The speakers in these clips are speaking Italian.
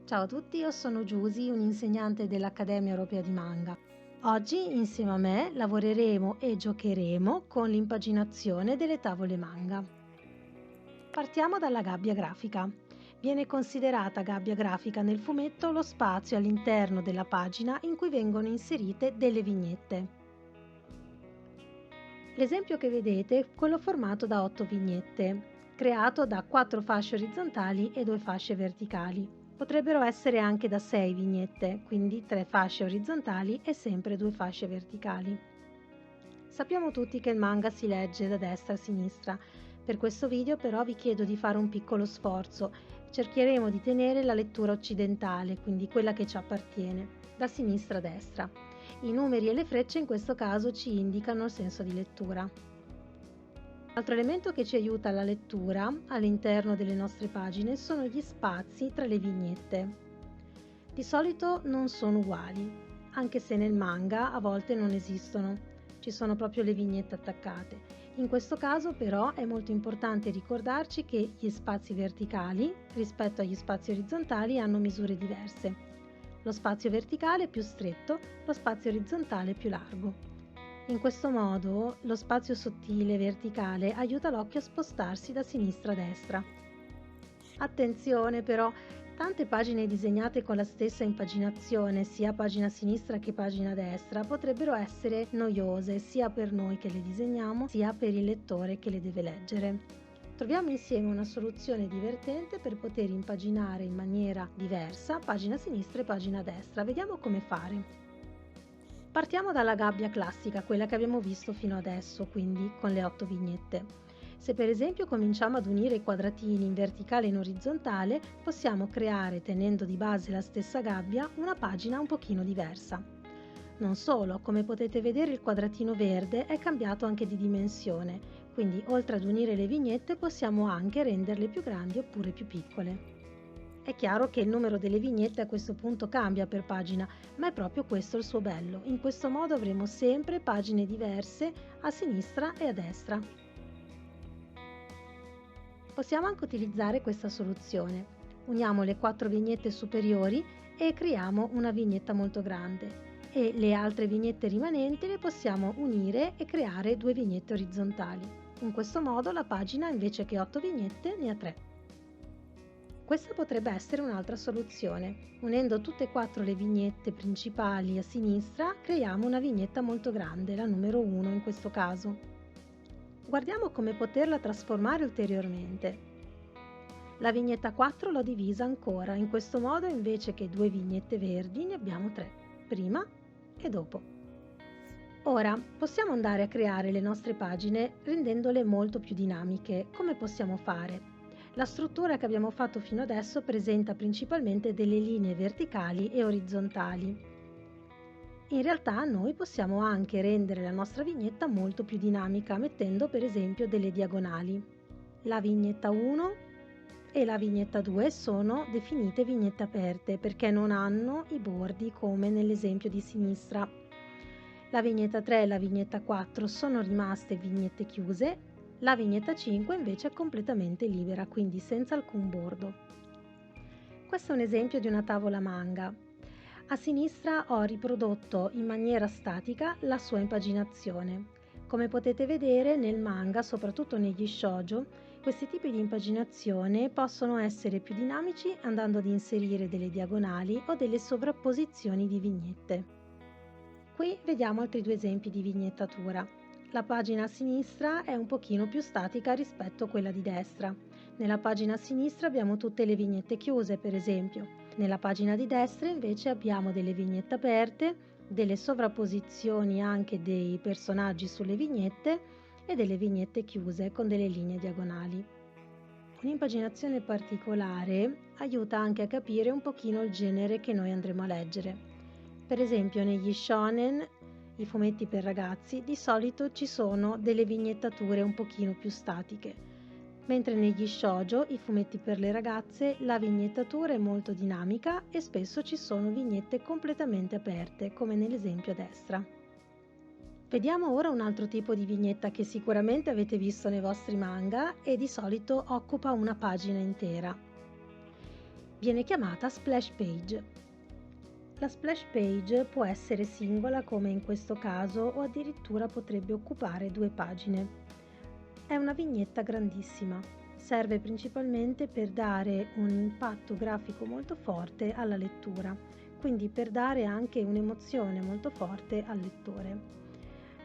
Ciao a tutti, io sono Giusy, un'insegnante dell'Accademia Europea di Manga. Oggi insieme a me lavoreremo e giocheremo con l'impaginazione delle tavole manga. Partiamo dalla gabbia grafica. Viene considerata gabbia grafica nel fumetto lo spazio all'interno della pagina in cui vengono inserite delle vignette. L'esempio che vedete è quello formato da 8 vignette, creato da 4 fasce orizzontali e 2 fasce verticali. Potrebbero essere anche da 6 vignette, quindi 3 fasce orizzontali e sempre 2 fasce verticali. Sappiamo tutti che il manga si legge da destra a sinistra. Per questo video però vi chiedo di fare un piccolo sforzo. Cercheremo di tenere la lettura occidentale, quindi quella che ci appartiene, da sinistra a destra. I numeri e le frecce in questo caso ci indicano il senso di lettura. Altro elemento che ci aiuta alla lettura all'interno delle nostre pagine sono gli spazi tra le vignette. Di solito non sono uguali, anche se nel manga a volte non esistono, ci sono proprio le vignette attaccate. In questo caso però è molto importante ricordarci che gli spazi verticali rispetto agli spazi orizzontali hanno misure diverse. Lo spazio verticale è più stretto, lo spazio orizzontale è più largo. In questo modo lo spazio sottile verticale aiuta l'occhio a spostarsi da sinistra a destra. Attenzione però, tante pagine disegnate con la stessa impaginazione, sia pagina sinistra che pagina destra, potrebbero essere noiose sia per noi che le disegniamo, sia per il lettore che le deve leggere. Troviamo insieme una soluzione divertente per poter impaginare in maniera diversa pagina sinistra e pagina destra. Vediamo come fare. Partiamo dalla gabbia classica, quella che abbiamo visto fino adesso, quindi con le 8 vignette. Se per esempio cominciamo ad unire i quadratini in verticale e in orizzontale, possiamo creare, tenendo di base la stessa gabbia, una pagina un pochino diversa. Non solo, come potete vedere il quadratino verde è cambiato anche di dimensione, quindi oltre ad unire le vignette possiamo anche renderle più grandi oppure più piccole. È chiaro che il numero delle vignette a questo punto cambia per pagina, ma è proprio questo il suo bello. In questo modo avremo sempre pagine diverse a sinistra e a destra. Possiamo anche utilizzare questa soluzione. Uniamo le 4 vignette superiori e creiamo una vignetta molto grande. E le altre vignette rimanenti le possiamo unire e creare 2 vignette orizzontali. In questo modo la pagina invece che 8 vignette ne ha 3. Questa potrebbe essere un'altra soluzione. Unendo tutte e 4 le vignette principali a sinistra creiamo una vignetta molto grande, la numero 1 in questo caso. Guardiamo come poterla trasformare ulteriormente. La vignetta 4 l'ho divisa ancora, in questo modo invece che 2 vignette verdi ne abbiamo 3, prima e dopo. Ora possiamo andare a creare le nostre pagine rendendole molto più dinamiche. Come possiamo fare? La struttura che abbiamo fatto fino adesso presenta principalmente delle linee verticali e orizzontali. In realtà noi possiamo anche rendere la nostra vignetta molto più dinamica mettendo per esempio delle diagonali. La vignetta 1 e la vignetta 2 sono definite vignette aperte perché non hanno i bordi come nell'esempio di sinistra. La vignetta 3 e la vignetta 4 sono rimaste vignette chiuse, la vignetta 5 invece è completamente libera, quindi senza alcun bordo. Questo è un esempio di una tavola manga. A sinistra ho riprodotto in maniera statica la sua impaginazione. Come potete vedere nel manga, soprattutto negli shoujo, questi tipi di impaginazione possono essere più dinamici andando ad inserire delle diagonali o delle sovrapposizioni di vignette. Qui vediamo altri 2 esempi di vignettatura. La pagina a sinistra è un pochino più statica rispetto a quella di destra. Nella pagina a sinistra abbiamo tutte le vignette chiuse, per esempio. Nella pagina di destra invece abbiamo delle vignette aperte, delle sovrapposizioni anche dei personaggi sulle vignette e delle vignette chiuse con delle linee diagonali. Un'impaginazione particolare aiuta anche a capire un pochino il genere che noi andremo a leggere. Per esempio negli shonen, i fumetti per ragazzi, di solito ci sono delle vignettature un pochino più statiche, mentre negli shoujo, i fumetti per le ragazze, la vignettatura è molto dinamica e spesso ci sono vignette completamente aperte, come nell'esempio a destra. Vediamo ora un altro tipo di vignetta che sicuramente avete visto nei vostri manga e di solito occupa una pagina intera. viene chiamata splash page. La splash page può essere singola come in questo caso o addirittura potrebbe occupare 2 pagine. È una vignetta grandissima, serve principalmente per dare un impatto grafico molto forte alla lettura, quindi per dare anche un'emozione molto forte al lettore.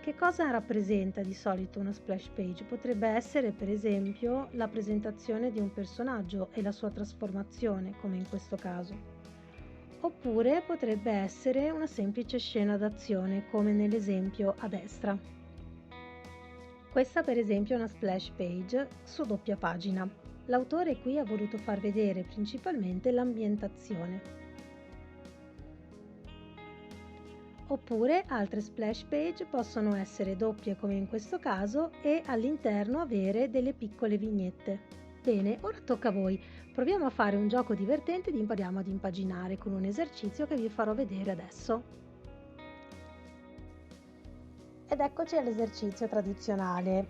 Che cosa rappresenta di solito una splash page? Potrebbe essere per esempio la presentazione di un personaggio e la sua trasformazione, come in questo caso. Oppure potrebbe essere una semplice scena d'azione, come nell'esempio a destra. Questa per esempio è una splash page su doppia pagina. L'autore qui ha voluto far vedere principalmente l'ambientazione. Oppure altre splash page possono essere doppie come in questo caso e all'interno avere delle piccole vignette. Bene, ora tocca a voi. Proviamo a fare un gioco divertente ed impariamo ad impaginare con un esercizio che vi farò vedere adesso. Ed eccoci all'esercizio tradizionale.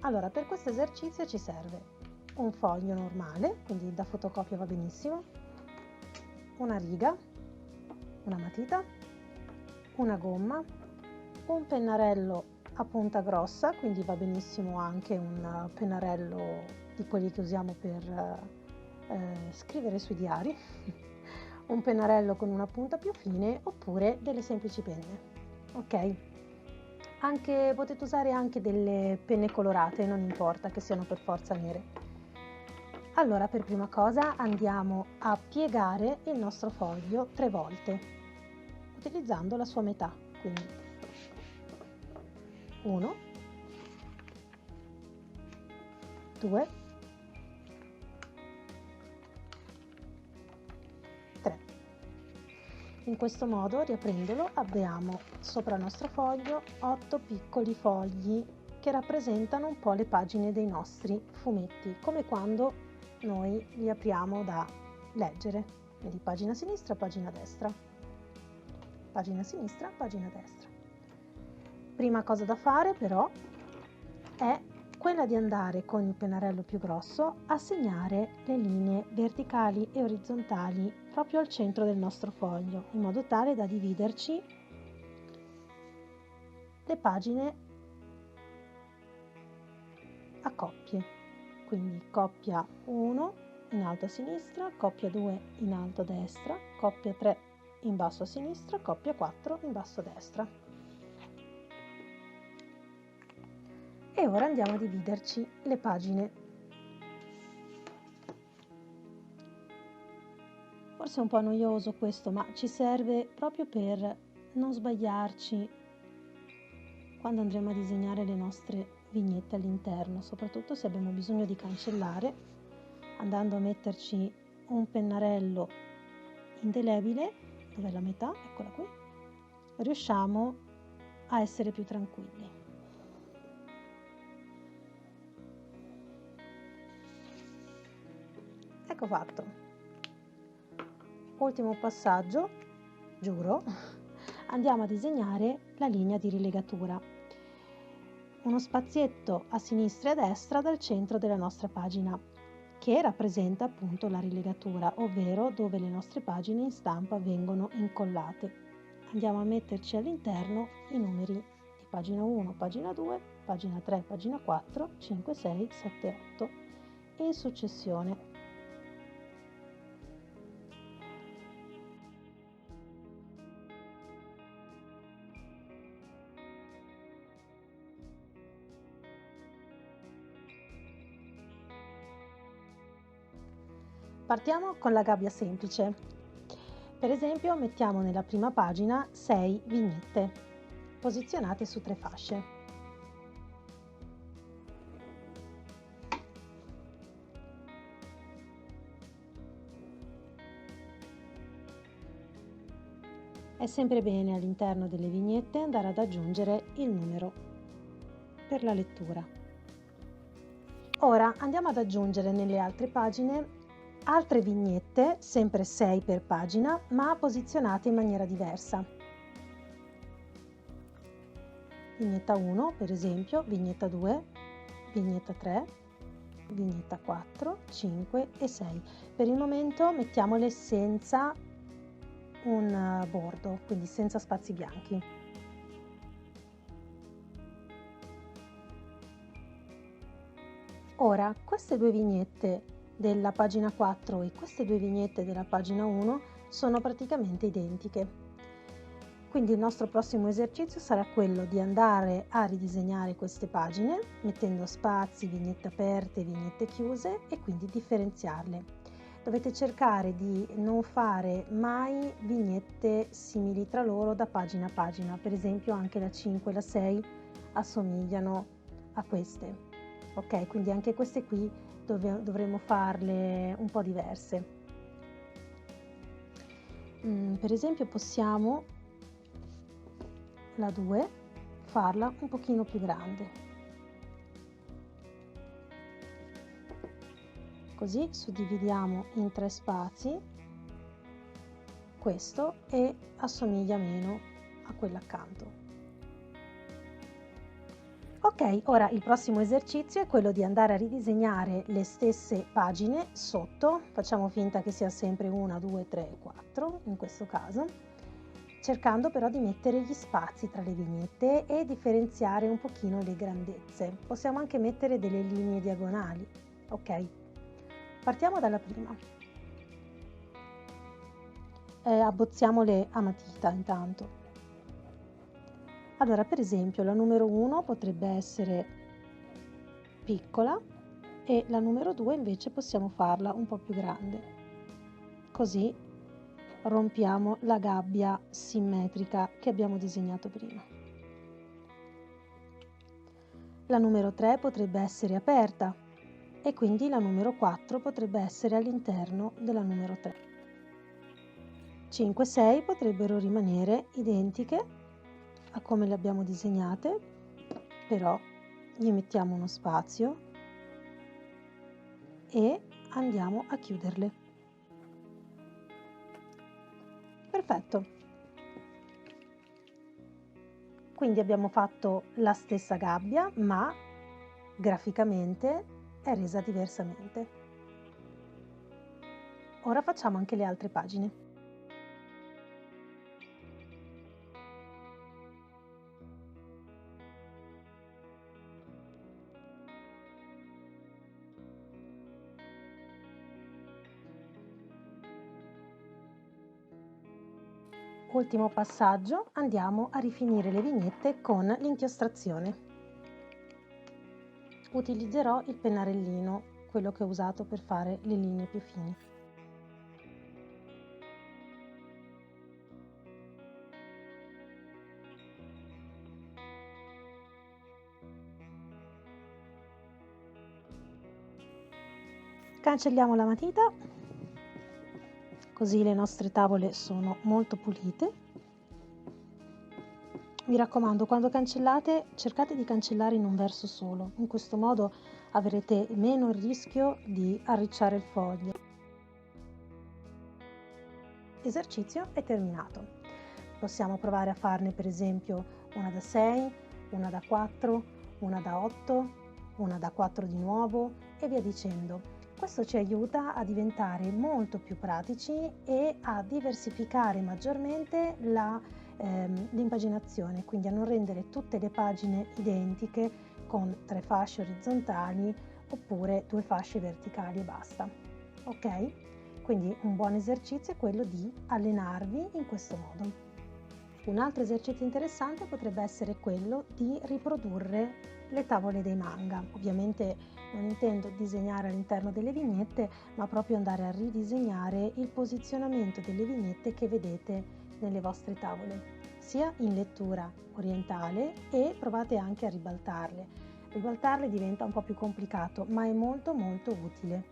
Allora, per questo esercizio ci serve un foglio normale, quindi da fotocopia va benissimo, una riga, una matita, una gomma, un pennarello a punta grossa, quindi va benissimo anche un pennarello di quelli che usiamo per scrivere sui diari, un pennarello con una punta più fine oppure delle semplici penne. Ok? Potete usare anche delle penne colorate, non importa che siano per forza nere. Allora, per prima cosa andiamo a piegare il nostro foglio 3 volte utilizzando la sua metà, quindi 1, 2, 3. In questo modo, riaprendolo, abbiamo sopra il nostro foglio 8 piccoli fogli che rappresentano un po' le pagine dei nostri fumetti, come quando noi li apriamo da leggere, quindi pagina sinistra, pagina destra. Pagina sinistra, pagina destra. Prima cosa da fare però è quella di andare con il pennarello più grosso a segnare le linee verticali e orizzontali proprio al centro del nostro foglio, in modo tale da dividerci le pagine a coppie. Quindi coppia 1 in alto a sinistra, coppia 2 in alto a destra, coppia 3 in basso a sinistra, coppia 4 in basso a destra. E ora andiamo a dividerci le pagine. Forse è un po' noioso questo, ma ci serve proprio per non sbagliarci quando andremo a disegnare le nostre vignette all'interno, soprattutto se abbiamo bisogno di cancellare, andando a metterci un pennarello indelebile, dove è la metà, eccola qui, riusciamo a essere più tranquilli. Ecco fatto. Ultimo passaggio, giuro, andiamo a disegnare la linea di rilegatura. Uno spazietto a sinistra e a destra dal centro della nostra pagina, che rappresenta appunto la rilegatura, ovvero dove le nostre pagine in stampa vengono incollate. Andiamo a metterci all'interno i numeri di pagina 1, pagina 2, pagina 3, pagina 4, 5, 6, 7, 8 e in successione. Partiamo con la gabbia semplice. Per esempio mettiamo nella prima pagina 6 vignette, posizionate su 3 fasce. È sempre bene all'interno delle vignette andare ad aggiungere il numero per la lettura. Ora andiamo ad aggiungere nelle altre pagine altre vignette, sempre 6 per pagina, ma posizionate in maniera diversa. Vignetta 1, per esempio, vignetta 2, vignetta 3, vignetta 4, 5 e 6. Per il momento mettiamole senza un bordo, quindi senza spazi bianchi. Ora, queste due vignette della pagina 4 e queste due vignette della pagina 1 sono praticamente identiche. Quindi il nostro prossimo esercizio sarà quello di andare a ridisegnare queste pagine mettendo spazi, vignette aperte, vignette chiuse e quindi differenziarle. Dovete cercare di non fare mai vignette simili tra loro da pagina a pagina, per esempio anche la 5 e la 6 assomigliano a queste, ok? Quindi anche queste qui dovremo farle un po' diverse. Per esempio possiamo la 2 farla un pochino più grande, così suddividiamo in 3 spazi questo e assomiglia meno a quella accanto. Ok, ora il prossimo esercizio è quello di andare a ridisegnare le stesse pagine sotto, facciamo finta che sia sempre 1, 2, 3, 4 in questo caso, cercando però di mettere gli spazi tra le vignette e differenziare un pochino le grandezze. Possiamo anche mettere delle linee diagonali, ok? Partiamo dalla prima. Abbozziamole a matita intanto. Allora, per esempio, la numero 1 potrebbe essere piccola e la numero 2 invece possiamo farla un po' più grande. Così rompiamo la gabbia simmetrica che abbiamo disegnato prima. La numero 3 potrebbe essere aperta e quindi la numero 4 potrebbe essere all'interno della numero 3. 5 e 6 potrebbero rimanere identiche a come le abbiamo disegnate, però gli mettiamo uno spazio e andiamo a chiuderle. Perfetto. Quindi abbiamo fatto la stessa gabbia, ma graficamente è resa diversamente. Ora facciamo anche le altre pagine. Ultimo passaggio, andiamo a rifinire le vignette con l'inchiostrazione. Utilizzerò il pennarellino, quello che ho usato per fare le linee più fini. Cancelliamo la matita, così le nostre tavole sono molto pulite. Mi raccomando, quando cancellate, cercate di cancellare in un verso solo. In questo modo avrete meno il rischio di arricciare il foglio. L'esercizio è terminato. Possiamo provare a farne per esempio una da 6, una da 4, una da 8, una da 4 di nuovo e via dicendo. Questo ci aiuta a diventare molto più pratici e a diversificare maggiormente l'impaginazione, quindi a non rendere tutte le pagine identiche con 3 fasce orizzontali oppure 2 fasce verticali e basta. Ok? Quindi un buon esercizio è quello di allenarvi in questo modo. Un altro esercizio interessante potrebbe essere quello di riprodurre le tavole dei manga. Ovviamente non intendo disegnare all'interno delle vignette, ma proprio andare a ridisegnare il posizionamento delle vignette che vedete nelle vostre tavole, sia in lettura orientale e provate anche a ribaltarle. Ribaltarle diventa un po' più complicato, ma è molto utile.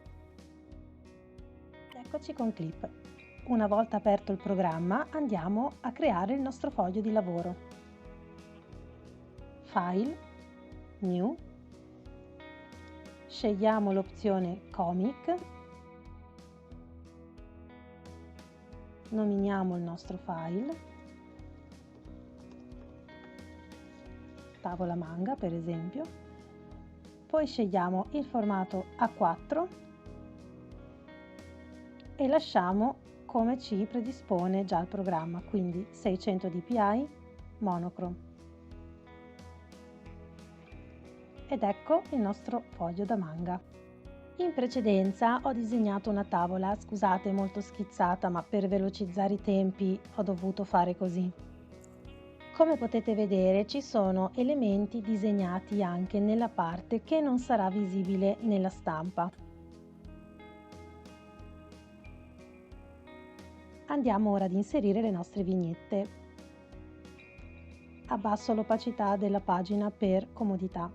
Eccoci con Clip. Una volta aperto il programma andiamo a creare il nostro foglio di lavoro. File, New, scegliamo l'opzione Comic, nominiamo il nostro file, tavola manga per esempio, poi scegliamo il formato A4 e lasciamo come ci predispone già il programma, quindi 600 dpi, monochrome. Ed ecco il nostro foglio da manga. In precedenza ho disegnato una tavola, scusate, molto schizzata, ma per velocizzare i tempi ho dovuto fare così. Come potete vedere ci sono elementi disegnati anche nella parte che non sarà visibile nella stampa. Andiamo ora ad inserire le nostre vignette. Abbasso l'opacità della pagina per comodità.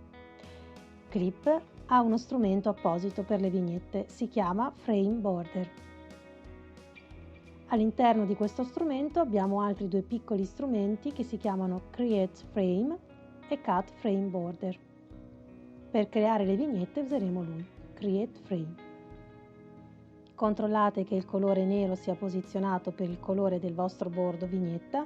Clip ha uno strumento apposito per le vignette, si chiama Frame Border. All'interno di questo strumento abbiamo altri due piccoli strumenti che si chiamano Create Frame e Cut Frame Border. Per creare le vignette useremo lui, Create Frame. Controllate che il colore nero sia posizionato per il colore del vostro bordo vignetta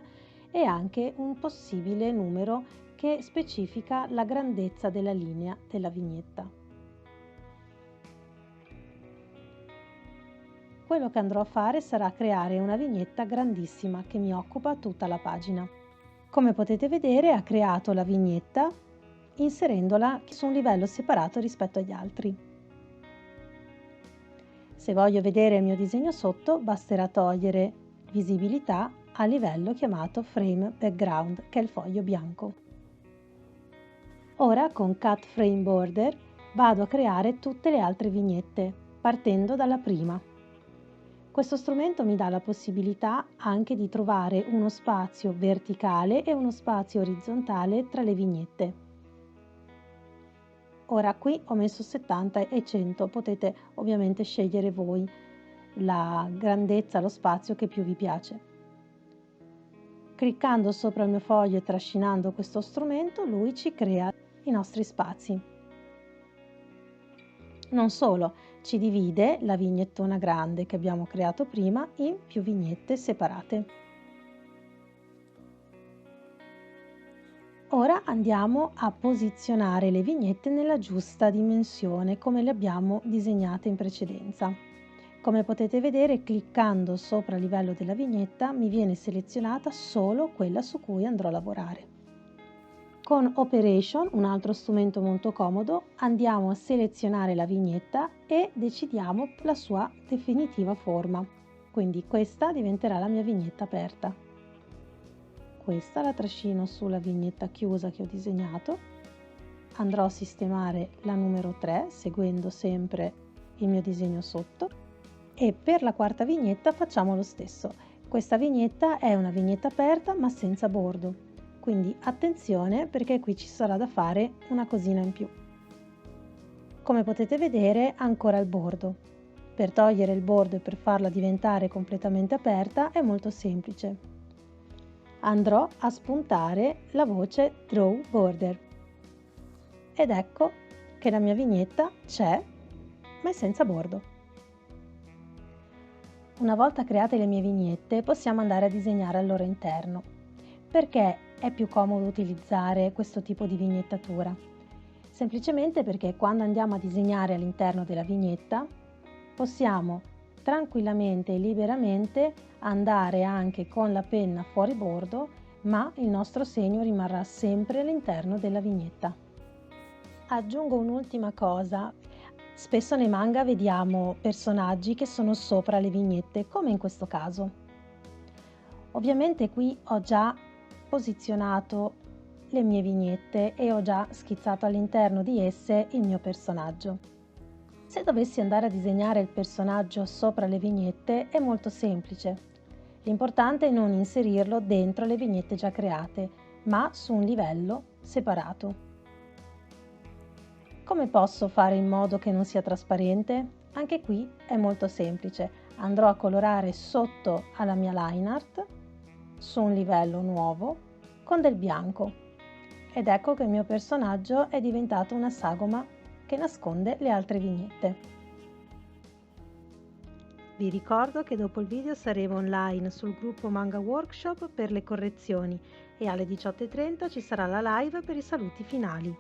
e anche un possibile numero che specifica la grandezza della linea della vignetta. Quello che andrò a fare sarà creare una vignetta grandissima che mi occupa tutta la pagina. Come potete vedere ha creato la vignetta inserendola su un livello separato rispetto agli altri. Se voglio vedere il mio disegno sotto basterà togliere visibilità al livello chiamato Frame Background, che è il foglio bianco. Ora con Cut Frame Border vado a creare tutte le altre vignette partendo dalla prima. Questo strumento mi dà la possibilità anche di trovare uno spazio verticale e uno spazio orizzontale tra le vignette. Ora qui ho messo 70 e 100, potete ovviamente scegliere voi la grandezza, lo spazio che più vi piace. Cliccando sopra il mio foglio e trascinando questo strumento, lui ci crea i nostri spazi. Non solo, ci divide la vignettona grande che abbiamo creato prima in più vignette separate. Ora andiamo a posizionare le vignette nella giusta dimensione come le abbiamo disegnate in precedenza. Come potete vedere, cliccando sopra il livello della vignetta mi viene selezionata solo quella su cui andrò a lavorare. Con Operation, un altro strumento molto comodo, andiamo a selezionare la vignetta e decidiamo la sua definitiva forma. Quindi questa diventerà la mia vignetta aperta. Questa la trascino sulla vignetta chiusa che ho disegnato. Andrò a sistemare la numero 3 seguendo sempre il mio disegno sotto e per la quarta vignetta facciamo lo stesso. Questa vignetta è una vignetta aperta ma senza bordo. Quindi attenzione perché qui ci sarà da fare una cosina in più. Come potete vedere ancora il bordo. Per togliere il bordo e per farla diventare completamente aperta è molto semplice. Andrò a spuntare la voce Draw Border. Ed ecco che la mia vignetta c'è, ma è senza bordo. Una volta create le mie vignette possiamo andare a disegnare al loro interno. Perché è più comodo utilizzare questo tipo di vignettatura? Semplicemente perché quando andiamo a disegnare all'interno della vignetta possiamo tranquillamente e liberamente andare anche con la penna fuori bordo, ma il nostro segno rimarrà sempre all'interno della vignetta. Aggiungo un'ultima cosa. Spesso nei manga vediamo personaggi che sono sopra le vignette, come in questo caso. Ovviamente qui ho già posizionato le mie vignette e ho già schizzato all'interno di esse il mio personaggio. Se dovessi andare a disegnare il personaggio sopra le vignette è molto semplice. L'importante è non inserirlo dentro le vignette già create, ma su un livello separato. Come posso fare in modo che non sia trasparente? Anche qui è molto semplice. Andrò a colorare sotto alla mia line art su un livello nuovo con del bianco ed ecco che il mio personaggio è diventato una sagoma che nasconde le altre vignette. Vi ricordo che dopo il video saremo online sul gruppo Manga Workshop per le correzioni e alle 18:30 ci sarà la live per i saluti finali.